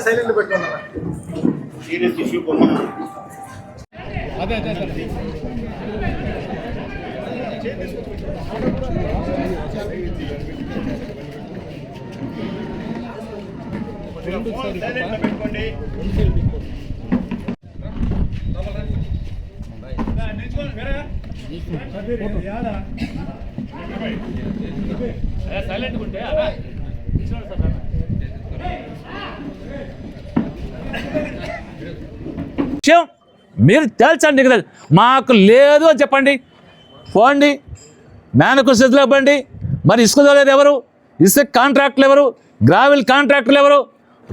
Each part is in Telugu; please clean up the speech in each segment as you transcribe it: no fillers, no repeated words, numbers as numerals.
సైలెంట్ పెట్టుకున్నారా? సీరియస్ ఇష్యూ అదే పెట్టుకోండి. సైలెంట్ ఉంటే మీరు తేల్చండి కదా, మాకు లేదు అని చెప్పండి, పోండి మేనకృషిలో ఇవ్వండి. మరి ఇసుక దోలేదు ఎవరు? ఇసుక కాంట్రాక్టులు ఎవరు? గ్రావెల్ కాంట్రాక్టులు ఎవరు?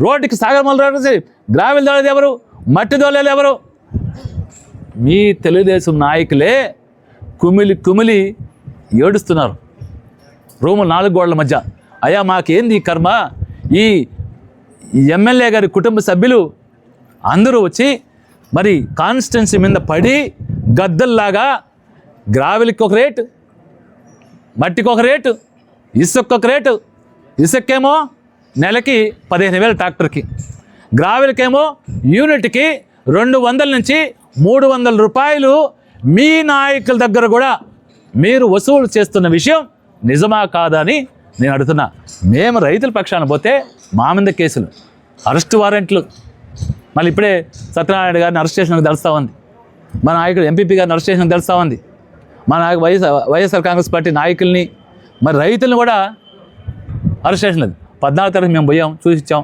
రోడ్డుకి సాగర్మల గ్రావెల్ దోలేదు ఎవరు? మట్టి దోలేదు ఎవరు? మీ తెలుగుదేశం నాయకులే కుమిలి కుమిలి ఏడుస్తున్నారు రూములు 4 గోడల మధ్య. అయ్యా మాకేంది కర్మ? ఈ ఎమ్మెల్యే గారి కుటుంబ సభ్యులు అందరూ వచ్చి మరి కాన్స్టిట్యున్సీ మీద పడి గద్దల్లాగా గ్రావెల్కి ఒక రేటు, మట్టికి ఒక రేటు, ఇసుక ఒక రేటు. ఇసుకేమో నెలకి 15,000 ట్రాక్టర్కి, గ్రావెల్కేమో యూనిట్కి 200 నుంచి 300 రూపాయలు మీ నాయకుల దగ్గర కూడా మీరు వసూలు చేస్తున్న విషయం నిజమా కాదా అని నేను అడుగుతున్నా. మేము రైతుల పక్షాన పోతే మా మీద కేసులు, అరెస్ట్ వారెంట్లు. మళ్ళీ ఇప్పుడే సత్యనారాయణ గారిని అరెస్ట్ చేసినందుకు తెలుస్తూ ఉంది, మా నాయకుడు ఎంపీపీ గారిని అరెస్ట్ చేసినందుకు తెలుస్తూ ఉంది, మా వైఎస్ఆర్ కాంగ్రెస్ పార్టీ నాయకుల్ని మరి రైతులను కూడా అరెస్ట్ చేసినది. 14వ తారీఖు మేము పోయాం, చూసిచ్చాం.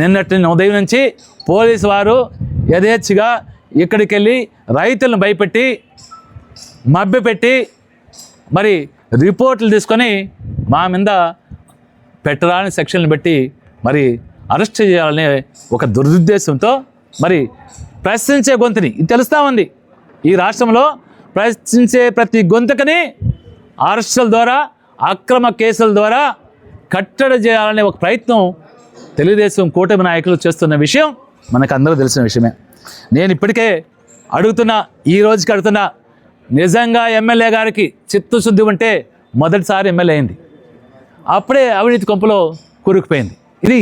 నిన్నటి ఉదయం నుంచి పోలీసు వారు యథేచ్ఛగా ఇక్కడికి వెళ్ళి రైతులను భయపెట్టి మభ్యపెట్టి మరి రిపోర్ట్లు తీసుకొని మా మీద పెట్టరాని సెక్షన్లు పెట్టి మరి అరెస్ట్ చేయాలనే ఒక దురుద్దేశంతో మరి ప్రశ్నించే గొంతుని, ఇది తెలుస్తూ ఉంది, ఈ రాష్ట్రంలో ప్రశ్నించే ప్రతి గొంతుకని అరెస్టుల ద్వారా అక్రమ కేసుల ద్వారా కట్టడి చేయాలనే ఒక ప్రయత్నం తెలుగుదేశం కూటమి నాయకులు చేస్తున్న విషయం మనకు అందరూ తెలిసిన విషయమే. నేను ఇప్పటికే అడుగుతున్నా, ఈ రోజుకి అడుగుతున్నా, నిజంగా ఎమ్మెల్యే గారికి చిత్తశుద్ధి ఉంటే మొదటిసారి ఎమ్మెల్యే అయింది, అప్పుడే అవినీతి కొంపలో కూరుకుపోయింది. ఇది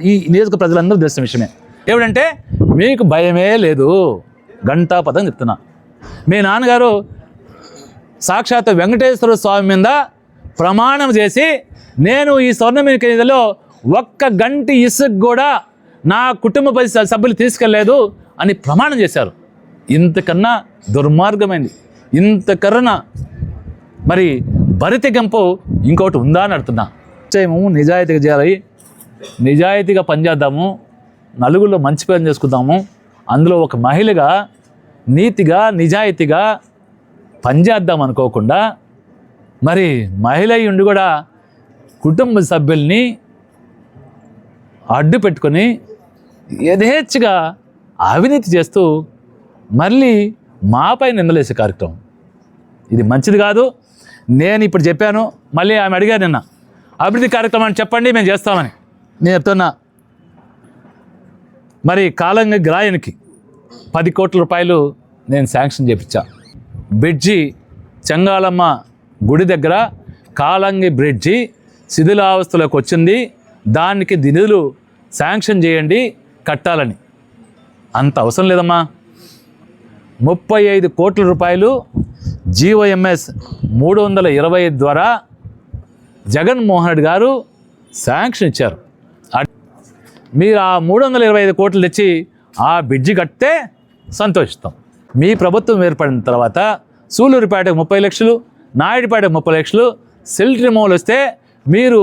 ఈ నియోజక ప్రజలందరూ తెలిసిన విషయమే. ఏమిటంటే మీకు భయమే లేదు, గంటాపదం చెప్తున్నా. మీ నాన్నగారు సాక్షాత్ వెంకటేశ్వర స్వామి మీద ప్రమాణం చేసి, నేను ఈ స్వర్ణమినిలో 1 గంట ఇసుక కూడా నా కుటుంబ సభ్యులు తీసుకెళ్ళలేదు అని ప్రమాణం చేశారు. ఇంతకన్నా దుర్మార్గమైంది, ఇంతకన్నా మరి భరితి గంపు ఇంకొకటి ఉందా అని అడుగుతున్నా. మేము నిజాయితీగా చేయాలి, నిజాయితీగా పనిచేద్దాము, నలుగురిలో మంచి పని చేసుకుందాము. అందులో ఒక మహిళగా నీతిగా నిజాయితీగా పనిచేద్దాం అనుకోకుండా మరి మహిళ ఉండి కూడా కుటుంబ సభ్యుల్ని అడ్డు పెట్టుకొని యథేచ్ఛగా అవినీతి చేస్తూ మళ్ళీ మాపై నిందలేసే కార్యక్రమం, ఇది మంచిది కాదు. నేను ఇప్పుడు చెప్పాను, మళ్ళీ ఆమె అడిగారు నిన్న, అభివృద్ధి కార్యక్రమాన్ని చెప్పండి మేము చేస్తామని. నేను చెప్తున్నా, మరి కాలంగా గ్రాయానికి 10 కోట్ల రూపాయలు నేను శాంక్షన్ చేయించా. బ్రిడ్జి చెంగాళమ్మ గుడి దగ్గర కాలంగి బ్రిడ్జి శిథిలావస్థలోకి వచ్చింది, దానికి నిధులు శాంక్షన్ చేయండి కట్టాలని. అంత అవసరం లేదమ్మా. 35 కోట్ల రూపాయలు జీఓఎంఎస్ 325 ద్వారా జగన్మోహన్ రెడ్డి గారు శాంక్షన్ ఇచ్చారు. మీరు ఆ 325 కోట్లు తెచ్చి ఆ బ్రిడ్జి కడితే సంతోషిస్తాం. మీ ప్రభుత్వం ఏర్పడిన తర్వాత సూలూరుపేటకు 30 లక్షలు, నాయుడుపేటకు 30 లక్షలు, సిల్ట్ రిమూవల్ వస్తే మీరు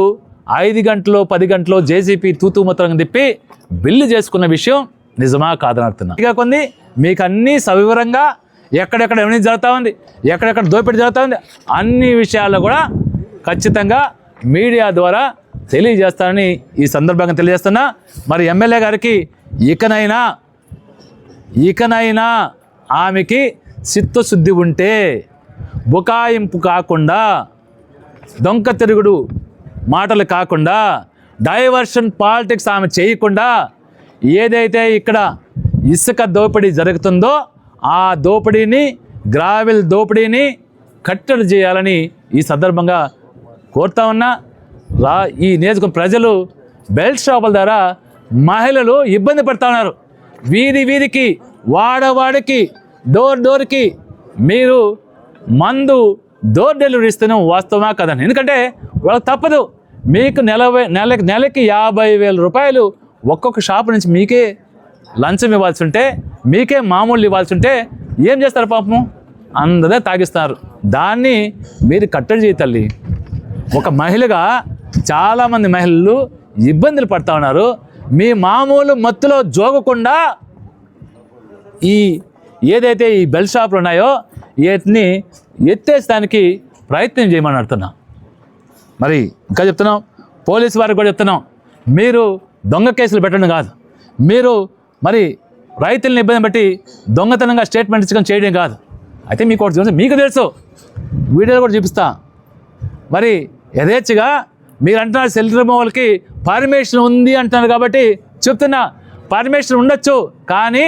5 గంటలో 10 గంటలో జేసీపీ తూతుమూత్రంగా తిప్పి బిల్లు చేసుకున్న విషయం నిజమా కాదనడుతున్నా. ఇక కొన్ని మీకు అన్నీ సవివరంగా ఎక్కడెక్కడ అవినీతి జరుగుతూ ఉంది, ఎక్కడెక్కడ దోపిడీ జరుగుతూ ఉంది, అన్ని విషయాల్లో కూడా ఖచ్చితంగా మీడియా ద్వారా తెలియజేస్తానని ఈ సందర్భంగా తెలియజేస్తున్నా. మరి ఎమ్మెల్యే గారికి ఇకనైనా ఆమెకి చిత్తశుద్ధి ఉంటే బుకాయింపు కాకుండా, దొంగ తిరుగుడు మాటలు కాకుండా, డైవర్షన్ పాలిటిక్స్ ఆమె చేయకుండా ఏదైతే ఇక్కడ ఇసుక దోపిడీ జరుగుతుందో ఆ దోపిడీని, గ్రావెల్ దోపిడీని కట్టడి చేయాలని ఈ సందర్భంగా కోరుతా ఉన్నా. ఈ నియోజకవర్గం ప్రజలు బెల్ట్ షాపుల ద్వారా మహిళలు ఇబ్బంది పడుతూ ఉన్నారు. వీధి వీధికి, వాడవాడికి, డోర్కి మీరు మందు డోర్ డెలివరీ ఇస్తేనే వాస్తవమా కదండి. ఎందుకంటే వాళ్ళకి తప్పదు. మీకు నెలకి 50,000 రూపాయలు ఒక్కొక్క షాపు నుంచి మీకే లంచం ఇవ్వాల్సి ఉంటే, మీకే మామూలు ఇవ్వాల్సి ఉంటే ఏం చేస్తారు పాపం? అందరే తాగిస్తారు. దాన్ని మీరు కట్టడి చేయ తల్లి. ఒక మహిళగా చాలామంది మహిళలు ఇబ్బందులు పడుతూ ఉన్నారు. మీ మామూలు మత్తులో జోగకుండా ఏదైతే ఈ బెల్ షాపులు ఉన్నాయో వీటిని ఎత్తేసడానికి ప్రయత్నం చేయమని అడుగుతున్నా. మరి ఇంకా చెప్తున్నాం, పోలీసు వారికి కూడా చెప్తున్నాం, మీరు దొంగ కేసులు పెట్టడం కాదు, మీరు మరి రైతులను ఇబ్బంది పెట్టి దొంగతనంగా స్టేట్మెంట్ ఇచ్చుకొని చేయడం కాదు. అయితే మీకు ఒకటి తెలుసు, మీకు తెలుసు, వీడియోలు కూడా చూపిస్తా. మరి యథేచ్ఛగా మీరు అంటున్నారు సెల్ రిమూవల్కి పర్మిషన్ ఉంది అంటున్నారు కాబట్టి చెప్తున్నా, పర్మిషన్ ఉండొచ్చు, కానీ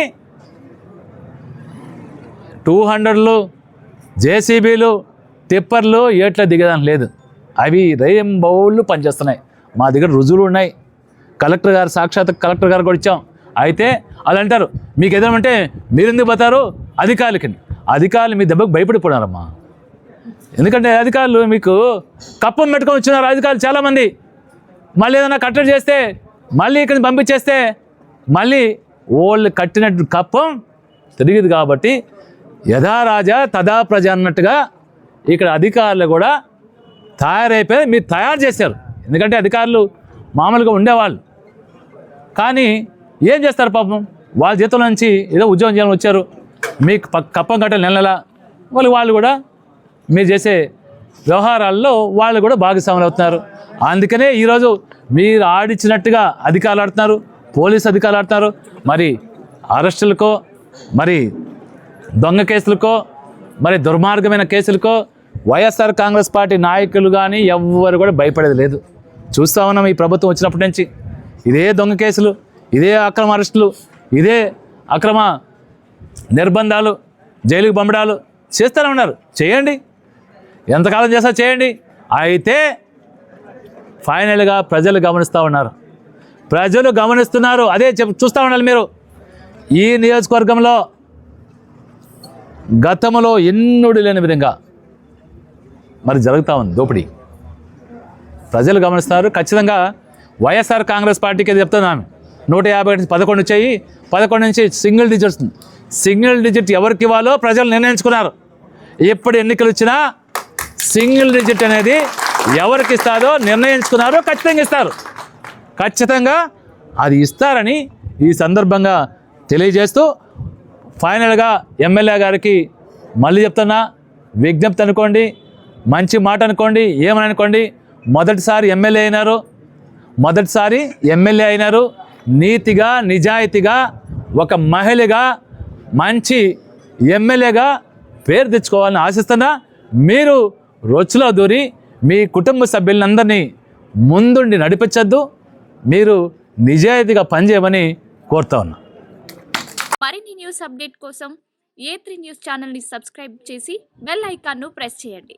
200లు జేసీబీలు టిప్పర్లు ఏట్లా దిగదని లేదు. అవి రేంబౌళ్ళు పనిచేస్తున్నాయి. మా దగ్గర రుజువులు ఉన్నాయి. కలెక్టర్ గారు, సాక్షాత్ కలెక్టర్ గారు కూడా ఇచ్చాం. అయితే వాళ్ళు అంటారు మీకు ఎదురమంటే మీరు ఎందుకు పోతారు అధికారులు మీ దెబ్బకు భయపడిపోయినారమ్మా. ఎందుకంటే అధికారులు మీకు కప్పం పెట్టుకొని వచ్చినారు అధికారులు చాలామంది. మళ్ళీ ఏదైనా కట్టడి చేస్తే, మళ్ళీ ఇక్కడికి పంపించేస్తే మళ్ళీ వాళ్ళు కట్టినట్టు కప్పం తిరిగిది. కాబట్టి యథా రాజా తదా ప్రజ అన్నట్టుగా ఇక్కడ అధికారులు కూడా తయారైపోయి మీరు తయారు చేశారు. ఎందుకంటే అధికారులు మామూలుగా ఉండేవాళ్ళు, కానీ ఏం చేస్తారు పాపం? వాళ్ళ జీతం నుంచి ఏదో ఉద్యోగం చేయాలని వచ్చారు, మీకు కప్పం కట్టాలి నెల వాళ్ళు కూడా మీరు చేసే వ్యవహారాల్లో వాళ్ళు కూడా భాగస్వాములు అవుతున్నారు. అందుకనే ఈరోజు మీరు ఆడిచ్చినట్టుగా అధికారులు ఆడుతున్నారు, పోలీసు అధికారులు ఆడుతున్నారు. మరి అరెస్టులకో, మరి దొంగ కేసులకో, మరి దుర్మార్గమైన కేసులకో వైఎస్ఆర్ కాంగ్రెస్ పార్టీ నాయకులు కానీ ఎవ్వరు కూడా భయపడేది లేదు. చూస్తూ ఉన్నాం ఈ ప్రభుత్వం వచ్చినప్పటి నుంచి ఇదే దొంగ కేసులు, ఇదే అక్రమ అరెస్టులు, ఇదే అక్రమ నిర్బంధాలు, జైలుకు పంపడాలు చేస్తూనే ఉన్నారు. చేయండి, ఎంతకాలం చేస్తా చేయండి. అయితే ఫైనల్గా ప్రజలు గమనిస్తూ ఉన్నారు, ప్రజలు గమనిస్తున్నారు. అదే చూస్తూ ఉండాలి మీరు. ఈ నియోజకవర్గంలో గతంలో ఎన్నడూ లేని విధంగా మరి జరుగుతూ ఉంది దోపిడీ. ప్రజలు గమనిస్తారు. ఖచ్చితంగా వైఎస్ఆర్ కాంగ్రెస్ పార్టీకి అది చెప్తున్నాను, 150 నుంచి 11 వచ్చాయి, 11 నుంచి సింగిల్ డిజిట్ వస్తుంది. సింగిల్ డిజిట్ ఎవరికి ఇవ్వాలో ప్రజలు నిర్ణయించుకున్నారు. ఎప్పుడు ఎన్నికలు వచ్చినా సింగిల్ డిజిట్ అనేది ఎవరికి ఇస్తారో నిర్ణయించుకున్నారో ఖచ్చితంగా ఇస్తారు. ఖచ్చితంగా అది ఇస్తారని ఈ సందర్భంగా తెలియజేస్తూ ఫైనల్గా ఎమ్మెల్యే గారికి మళ్ళీ చెప్తున్నా, విజ్ఞప్తి అనుకోండి, మంచి మాట అనుకోండి, ఏమని అనుకోండి, మొదటిసారి ఎమ్మెల్యే అయినారు. నీతిగా నిజాయితీగా ఒక మహిళగా మంచి ఎమ్మెల్యేగా పేరు తెచ్చుకోవాలని ఆశిస్తున్నా. మీరు రొచ్చులో దూరి మీ కుటుంబ సభ్యులందరినీ ముందుండి నడిపించద్దు, మీరు నిజాయితీగా పనిచేయమని కోరుతా ఉన్నా. మరిన్ని న్యూస్ అప్డేట్ కోసం A3 న్యూస్ ఛానల్ని సబ్స్క్రైబ్ చేసి బెల్ ఐకాన్ను ప్రెస్ చేయండి.